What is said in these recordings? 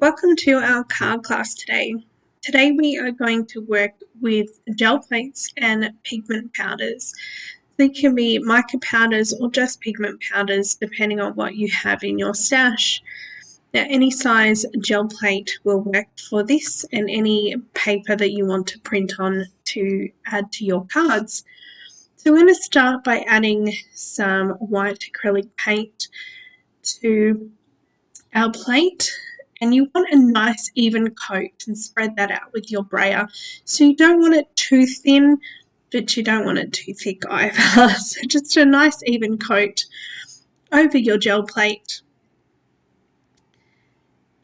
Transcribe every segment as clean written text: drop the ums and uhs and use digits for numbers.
Welcome to our card class today. Today we are going to work with gel plates and pigment powders. They can be mica powders or just pigment powders depending on what you have in your stash. Now any size gel plate will work for this and any paper that you want to print on to add to your cards. So we're going to start by adding some white acrylic paint to our plate, and you want a nice even coat and spread that out with your brayer. So you don't want it too thin, but you don't want it too thick either. So just a nice even coat over your gel plate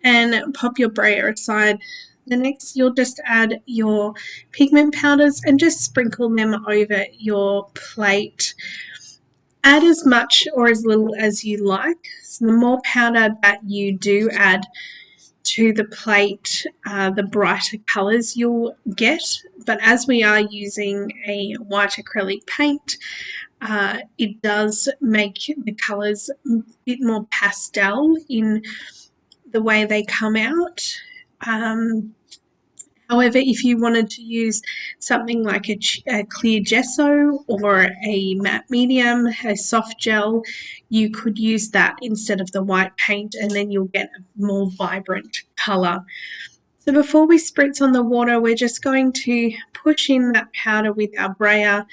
and pop your brayer aside. The next you'll just add your pigment powders and just sprinkle them over your plate. Add as much or as little as you like. So the more powder that you do add to the plate, the brighter colours you'll get. But as we are using a white acrylic paint, it does make the colours a bit more pastel in the way they come out. However, if you wanted to use something like a clear gesso or a matte medium, a soft gel, you could use that instead of the white paint, and then you'll get a more vibrant colour. So before we spritz on the water, we're just going to push in that powder with our brayer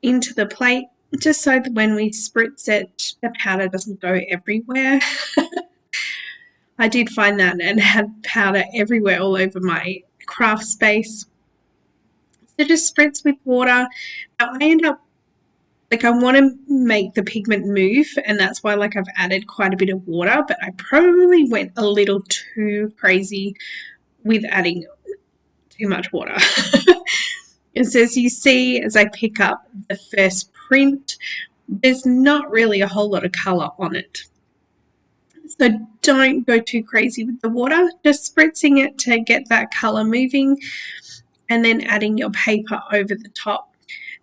into the plate, just so that when we spritz it, the powder doesn't go everywhere. I did find that and had powder everywhere all over my craft space. So just spritz with water. Now I end up, I want to make the pigment move, and that's why I've added quite a bit of water, but I probably went a little too crazy with adding too much water. And so as you see, as I pick up the first print, there's not really a whole lot of colour on it. So don't go too crazy with the water, just spritzing it to get that colour moving and then adding your paper over the top.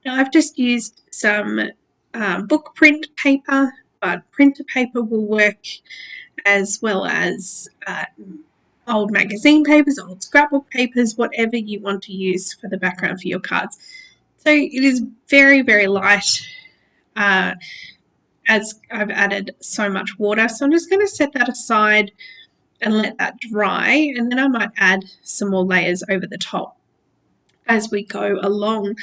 Now I've just used some book print paper, but printer paper will work, as well as old magazine papers, old scrapbook papers, whatever you want to use for the background for your cards. So it is very, very light, as I've added so much water. So I'm just going to set that aside and let that dry, and then I might add some more layers over the top as we go along.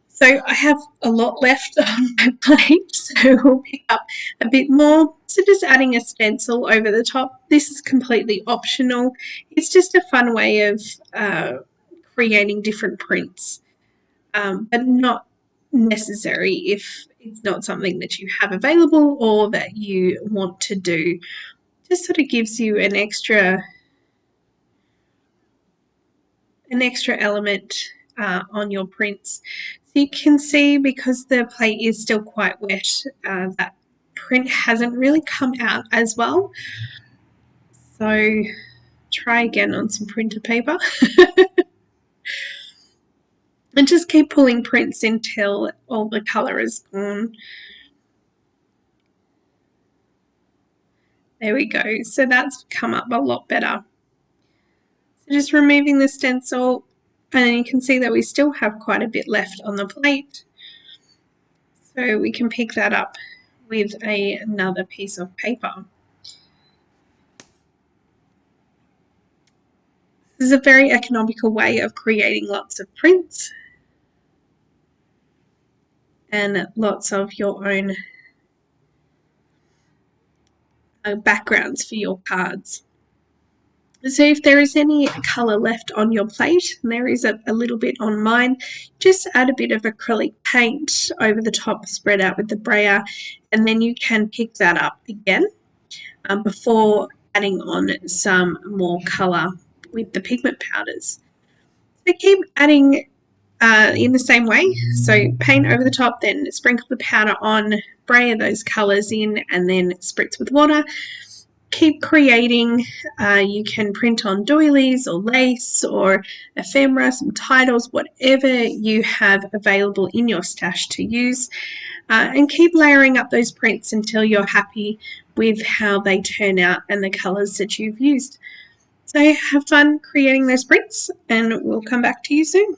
So I have a lot left on my plate, so we'll pick up a bit more. So just adding a stencil over the top. This is completely optional. It's just a fun way of creating different prints, but not necessary if it's not something that you have available or that you want to do. Just sort of gives you an extra element on your prints. So you can see, because the plate is still quite wet, that print hasn't really come out as well. So try again on some printer paper. And just keep pulling prints until all the colour is gone. There we go. So that's come up a lot better. So just removing the stencil, and you can see that we still have quite a bit left on the plate. So we can pick that up with another piece of paper. This is a very economical way of creating lots of prints and lots of your own backgrounds for your cards. So if there is any colour left on your plate, and there is a little bit on mine, just add a bit of acrylic paint over the top, spread out with the brayer, and then you can pick that up again before adding on some more colour with the pigment powders. So keep adding in the same way. So paint over the top, then sprinkle the powder on, brayer those colours in, and then spritz with water. Keep creating. You can print on doilies or lace or ephemera, some titles, whatever you have available in your stash to use, and keep layering up those prints until you're happy with how they turn out and the colours that you've used. So have fun creating those prints, and we'll come back to you soon.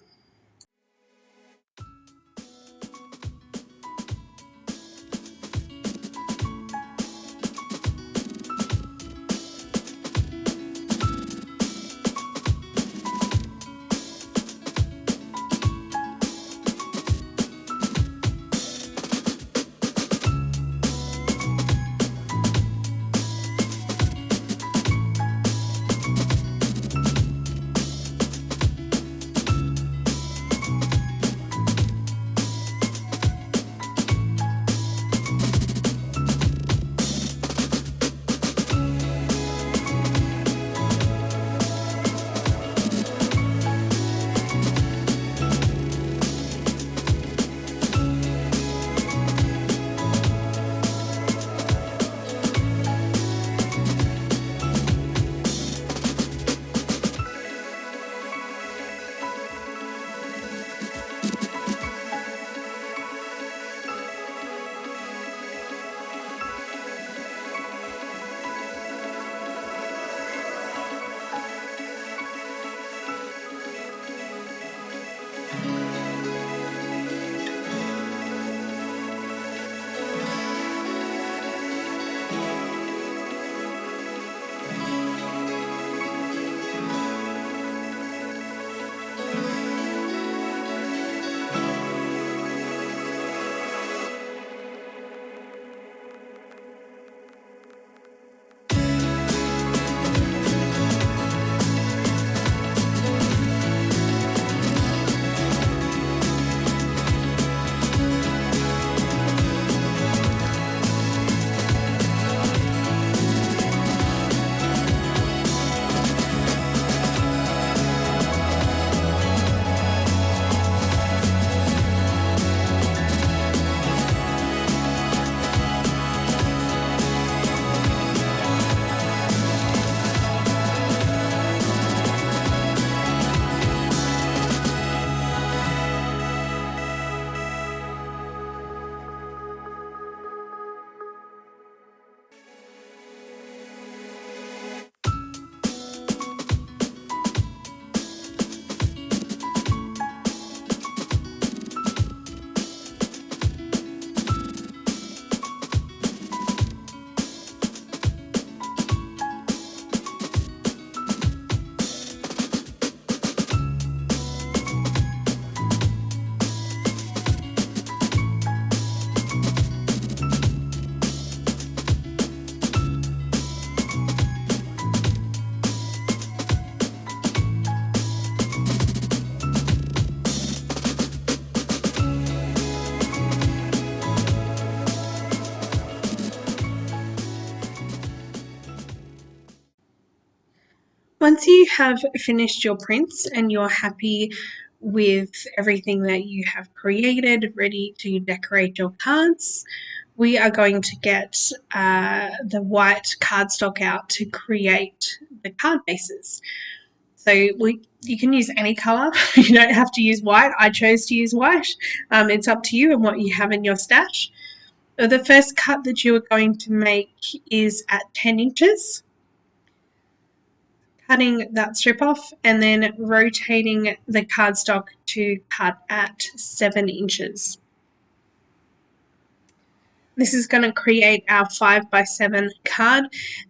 Once you have finished your prints and you're happy with everything that you have created, ready to decorate your cards, we are going to get the white cardstock out to create the card bases. So you can use any colour. You don't have to use white. I chose to use white. It's up to you and what you have in your stash. So the first cut that you are going to make is at 10 inches. Cutting that strip off and then rotating the cardstock to cut at 7 inches. This is going to create our 5x7 card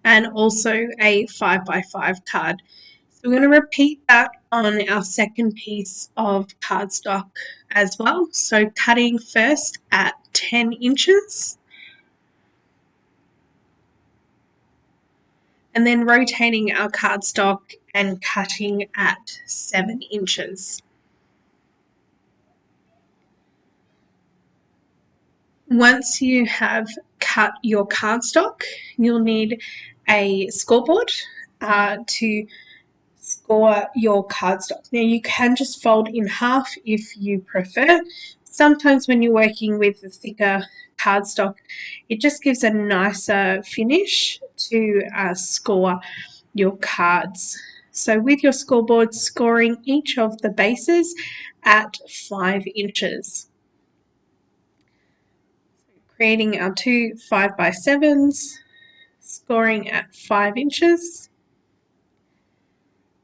and also a 5x5 card. So we're going to repeat that on our second piece of cardstock as well. So cutting first at 10 inches. And then rotating our cardstock and cutting at 7 inches. Once you have cut your cardstock, you'll need a scoreboard to score your cardstock. Now you can just fold in half if you prefer. Sometimes when you're working with a thicker cardstock, it just gives a nicer finish to score your cards. So with your scoreboard, scoring each of the bases at 5 inches. Creating our two 5x7s, scoring at 5 inches.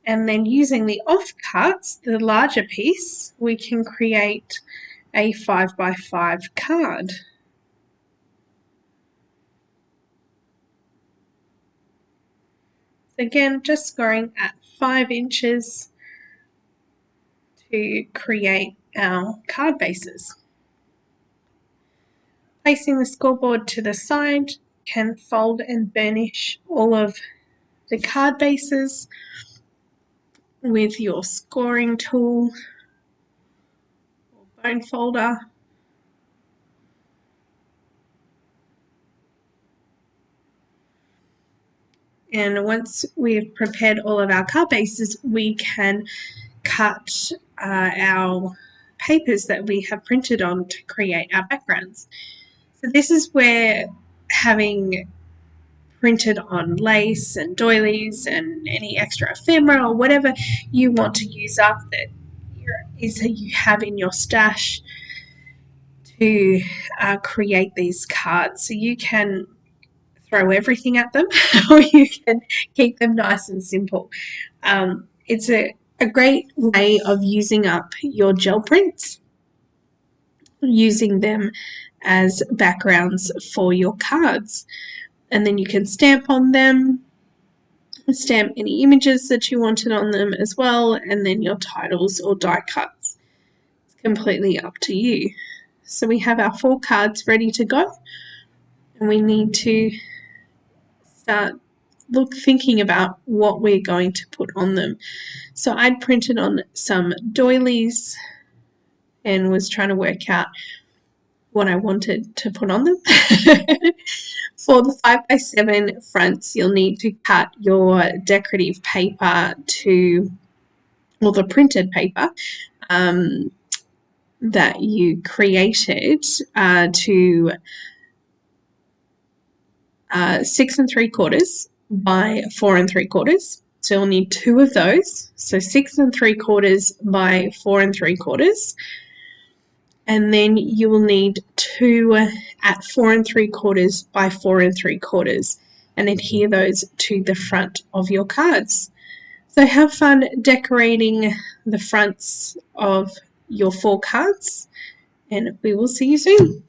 And then using the offcuts, the larger piece, we can create a 5x5 card. Again, just scoring at 5 inches to create our card bases. Placing the scoreboard to the side, can fold and burnish all of the card bases with your scoring tool or bone folder. And once we've prepared all of our card bases, we can cut our papers that we have printed on to create our backgrounds. So this is where having printed on lace and doilies and any extra ephemera or whatever you want to use up that you have in your stash to create these cards. So you can throw everything at them or you can keep them nice and simple. It's a great way of using up your gel prints, using them as backgrounds for your cards. And then you can stamp on them, stamp any images that you wanted on them as well, and then your titles or die cuts. It's completely up to you. So we have our 4 cards ready to go, and we need to start thinking about what we're going to put on them. So I'd printed on some doilies and was trying to work out what I wanted to put on them. For the 5x7 fronts, you'll need to cut your decorative paper or the printed paper that you created to 6 3/4 by 4 3/4. So you'll need 2 of those. So 6 3/4 by 4 3/4. And then you will need 2 at 4 3/4 by 4 3/4 and adhere those to the front of your cards. So have fun decorating the fronts of your 4 cards, and we will see you soon.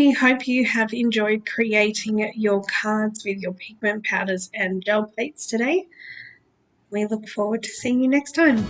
We hope you have enjoyed creating your cards with your pigment powders and gel plates today. We look forward to seeing you next time.